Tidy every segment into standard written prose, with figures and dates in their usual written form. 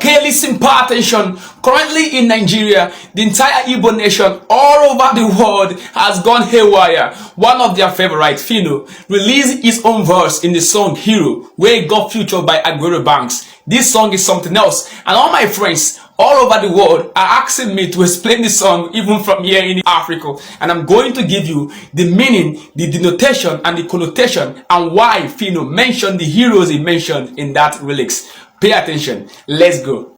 Okay, listen, pay attention. Currently in Nigeria, the entire Igbo nation all over the world has gone haywire. One of their favorite, Phyno, released his own verse in the song Hero, where it got featured by Aguero Banks. This song is something else, and all my friends all over the world are asking me to explain the song even from here in Africa, and I'm going to give you the meaning, the denotation, and the connotation, and why Phyno mentioned the heroes he mentioned in that lyrics. Pay attention. Let's go.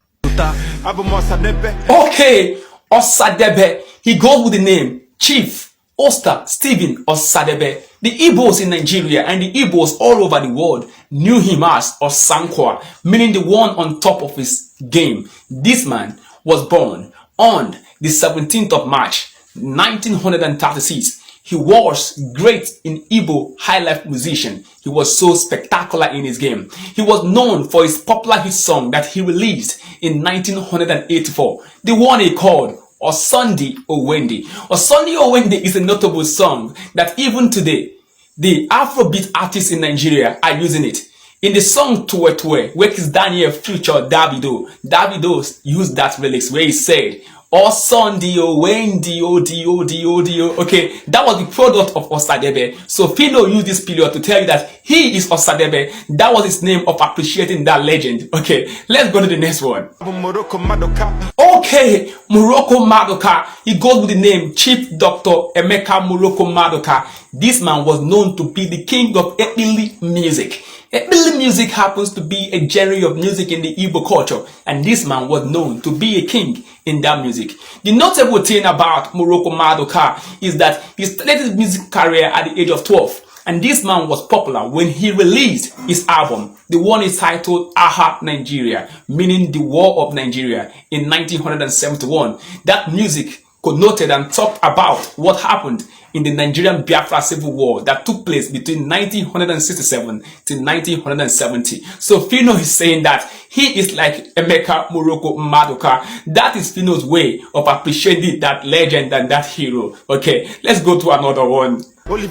Okay, Osadebe. He goes with the name Chief Oster Stephen Osadebe. The Igbos in Nigeria and the Igbos all over the world knew him as Osankwa, meaning the one on top of his game. This man was born on the 17th of March, 1936. He was great in Igbo high life musician. He was so spectacular in his game. He was known for his popular hit song that he released in 1984, the one he called Osundi Owendi. Osundi Owendi is a notable song that even today, the Afrobeat artists in Nigeria are using it. In the song Tuwe Tuwe, where Kiss Daniel featured Davido, Davido used that lyrics where he said, Osundi Owendi Odio. Okay, that was the product of Osadebe. So Phyno used this period to tell you that he is Osadebe. That was his name of appreciating that legend. Okay, let's go to the next one. Okay, Morocco Madoka. He goes with the name Chief Dr. Emeka Morocco Madoka. This man was known to be the king of Ekpili music. Ekpili music happens to be a genre of music in the Igbo culture, and this man was known to be a king in that music. The notable thing about Morocco Madoka is that he started his music career at the age of 12. And this man was popular when he released his album, the one is titled Aha Nigeria, meaning the War of Nigeria, in 1971. That music connoted and talked about what happened in the Nigerian Biafra Civil War that took place between 1967 to 1970. So Phyno is saying that he is like Emeka Morocco Madoka. That is Phyno's way of appreciating that legend and that hero. Okay, let's go to another one. Okay,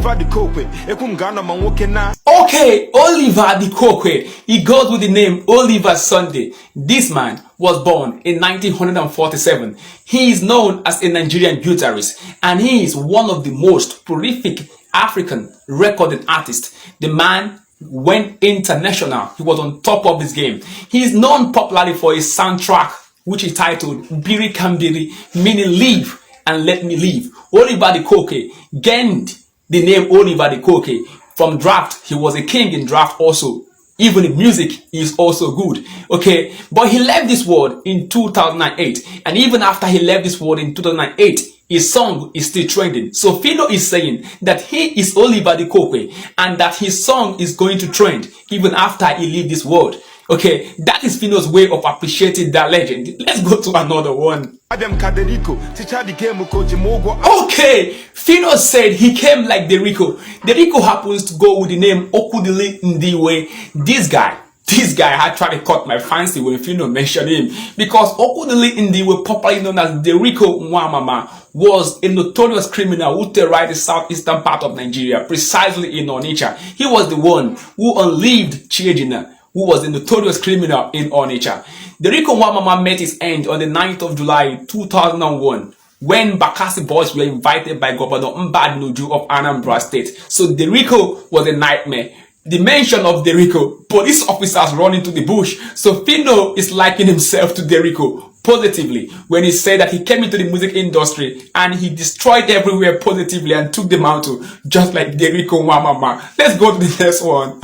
Oliver the Kokwe. He goes with the name Oliver Sunday. This man was born in 1947. He is known as a Nigerian guitarist, and he is one of the most prolific African recording artists. The man went international. He was on top of his game. He is known popularly for his soundtrack, which is titled Biri Kambiri, meaning live and let me live. Oliver the Kokwe gained the name Oliver the Kokwe from draft. He was a king in draft also. Even in music, he is also good. Okay, but he left this world in 2008. And even after he left this world in 2008, his song is still trending. So Phyno is saying that he is Oliver the Kokwe and that his song is going to trend even after he leaves this world. Okay, that is Phyno's way of appreciating that legend. Let's go to another one. Okay, Phyno said he came like Derrico. Derrico happens to go with the name Okudili Ndiwe. This guy had tried to cut my fancy when Phyno mentioned him, because Okudili Ndiwe, popularly known as Derrico Nwamama, was a notorious criminal who terrorized the southeastern part of Nigeria, precisely in Onitsha. He was the one who unleashed Chiejina, who was a notorious criminal in Onitsha. Derrico Nwamama met his end on the 9th of July 2001 when Bakassi boys were invited by Governor Mbad Nuju of Anambra State. So Derrico was a nightmare. The mention of Derrico, police officers run into the bush. So Phyno is likening himself to Derrico positively when he said that he came into the music industry and he destroyed everywhere positively and took the mantle just like Derrico Nwamama. Let's go to the next one.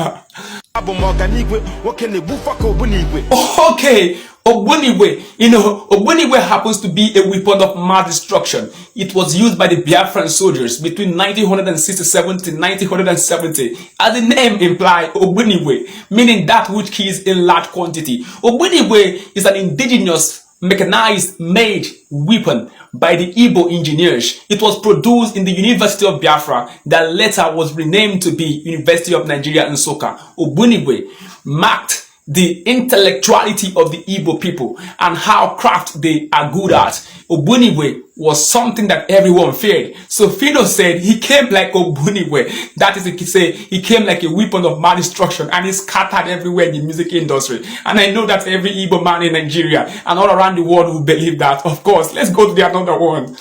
Okay, Ogboniwe. You know, Ogboniwe happens to be a weapon of mass destruction. It was used by the Biafran soldiers between 1967 to 1970. As the name implies, Ogboniwe, meaning that which kills in large quantity. Ogboniwe is an indigenous mechanized made weapon by the Igbo engineers. It was produced in the University of Biafra that later was renamed to be University of Nigeria Nsukka. Ogboniwe marked the intellectuality of the Igbo people and how craft they are good at. Ogbunigwe was something that everyone feared. So Phyno said he came like Ogbunigwe. That is to say, he came like a weapon of mass destruction and he scattered everywhere in the music industry. And I know that every Igbo man in Nigeria and all around the world will believe that. Of course, let's go to the another one.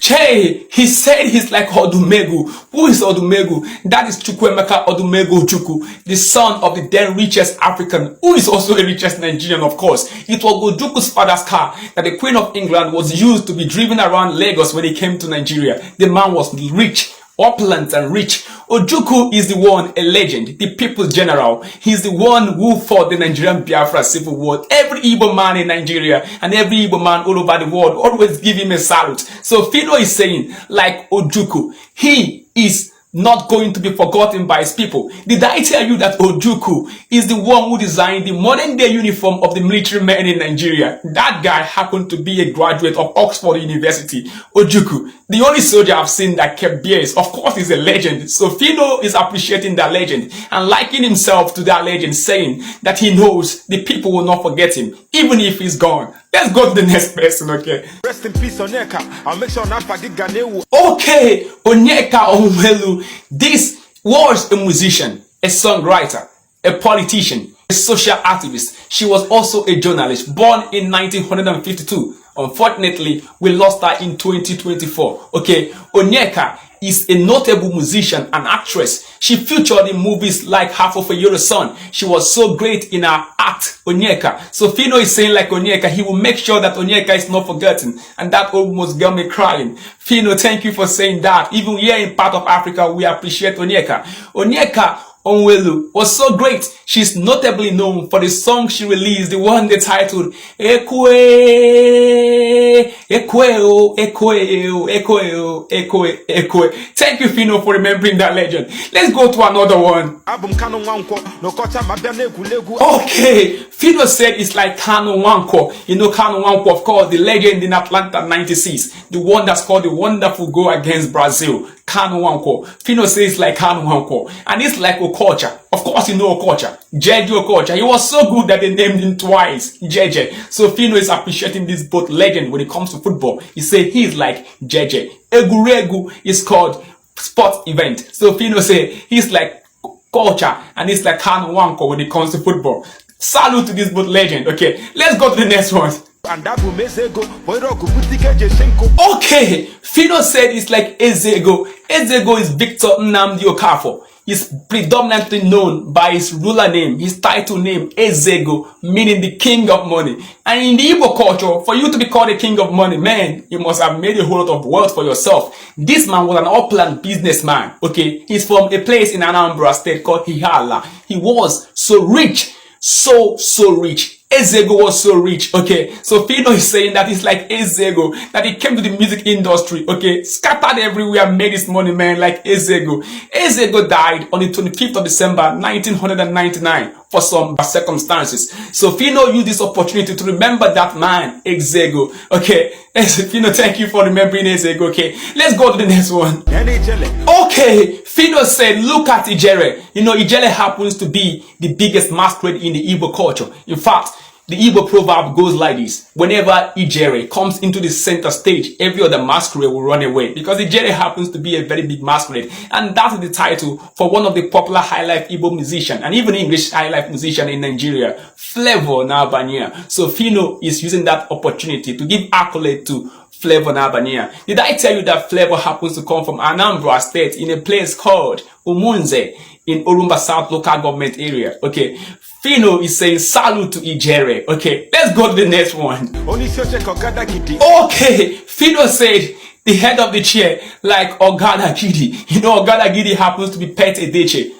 Che, he said he's like Odumegu. Who is Odumegu? That is Chukwuemeka Odumegu Ojukwu, the son of the then richest African, who is also the richest Nigerian, of course. It was Ojukwu's father's car that the Queen of England was used to be driven around Lagos when he came to Nigeria. The man was rich, opulent and rich. Ojukwu is the one, a legend, the people's general. He's the one who fought the Nigerian Biafra civil war. Every Igbo man in Nigeria and every Igbo man all over the world always give him a salute. So Phyno is saying, like Ojukwu, he is not going to be forgotten by his people. Did I tell you that Ojukwu is the one who designed the modern day uniform of the military men in Nigeria? That guy happened to be a graduate of Oxford University. Ojukwu, the only soldier I've seen that kept beers, of course, is a legend. So Phyno is appreciating that legend and liking himself to that legend, saying that he knows the people will not forget him, even if he's gone. Let's go to the next person, okay? Rest in peace, Onyeka. I'll make sure not forget Ganewu. Okay, Onyeka Onwelu. This was a musician, a songwriter, a politician, a social activist. She was also a journalist, born in 1952. Unfortunately, we lost her in 2024. Okay, Onyeka is a notable musician and actress. She featured in movies like Half of a Euro Son. She was so great in her act, Onyeka. So Phyno is saying like Onyeka, he will make sure that Onyeka is not forgotten. And that almost got me crying. Phyno, thank you for saying that. Even here in part of Africa, we appreciate Onyeka. Onyeka Onwelu was so great. She's notably known for the song she released, the one they titled Ekwe, Ekweo, Ekweo, Ekweo, Ekwe, Ekwe. Thank you, Phyno, for remembering that legend. Let's go to another one. Okay, Phyno said it's like Kano Nwankwo. You know Kano Nwankwo, of course, the legend in Atlanta 96, the one that's called the wonderful goal against Brazil. Kano Nwankwo. Phyno says like Kano Nwankwo. And it's like Okocha. Of course you know Okocha. Jeje Okocha. He was so good that they named him twice. Jeje. So Phyno is appreciating this both legend when it comes to football. He said he's like Jeje. Eguregu is called sports event. So Phyno say he's like Kocha and he's like Kano Nwankwo when it comes to football. Salute to this both legend. Okay, let's go to the next one. Okay, Phyno said it's like Ezego. Ezego is Victor Nnamdi Okafor. He's predominantly known by his ruler name, his title name, Ezego, meaning the king of money. And in the Igbo culture, for you to be called a king of money, man, you must have made a whole lot of wealth for yourself. This man was an upland businessman. Okay, he's from a place in Anambra State called Hihala. He was so rich, so rich. Ezego was so rich, okay? So Phyno is saying that it's like Ezego, that he came to the music industry, okay? Scattered everywhere, made his money, man, like Ezego. Ezego died on the 25th of December, 1999, for some circumstances. So Phyno used this opportunity to remember that man, Ezego, okay? Phyno, thank you for remembering Ezego, okay? Let's go to the next one. Okay, Phyno said, look at Ijere. You know, Ijere happens to be the biggest masquerade in the Igbo culture. In fact, the Igbo proverb goes like this: whenever Ijere comes into the center stage, every other masquerade will run away, because Ijere happens to be a very big masquerade. And that is the title for one of the popular high-life Igbo musician and even English high-life musician in Nigeria, Flavor N'Abania. So Phyno is using that opportunity to give accolade to Flavor N'Abania. Did I tell you that Flavor happens to come from Anambra State in a place called Umunze in Orumba South local government area? Okay. Phyno is saying salute to Ijere. Okay, let's go to the next one. Okay, Phyno said the head of the chair like Ogada Gidi. You know, Ogada Gidi happens to be Pet Edeche.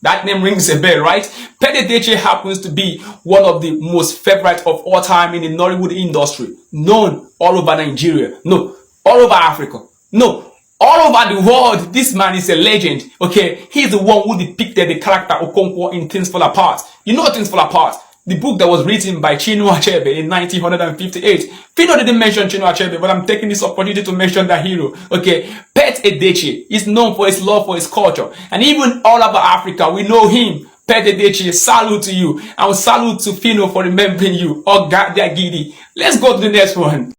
That name rings a bell, right? Pet Edeche happens to be one of the most favorite of all time in the Nollywood industry, known all over Nigeria. No, all over Africa. No, all over the world. This man is a legend. Okay, he's the one who depicted the character Okonkwo in Things Fall Apart. You know Things Fall Apart, the book that was written by Chinua Achebe in 1958. Phyno didn't mention Chinua Achebe, but I'm taking this opportunity to mention the hero. Okay, Pet Edeche is known for his love for his culture, and even all over Africa, we know him Pededechi, salute to you. I will salute to Phyno for remembering you. Oh God, they're giddy. Let's go to the next one.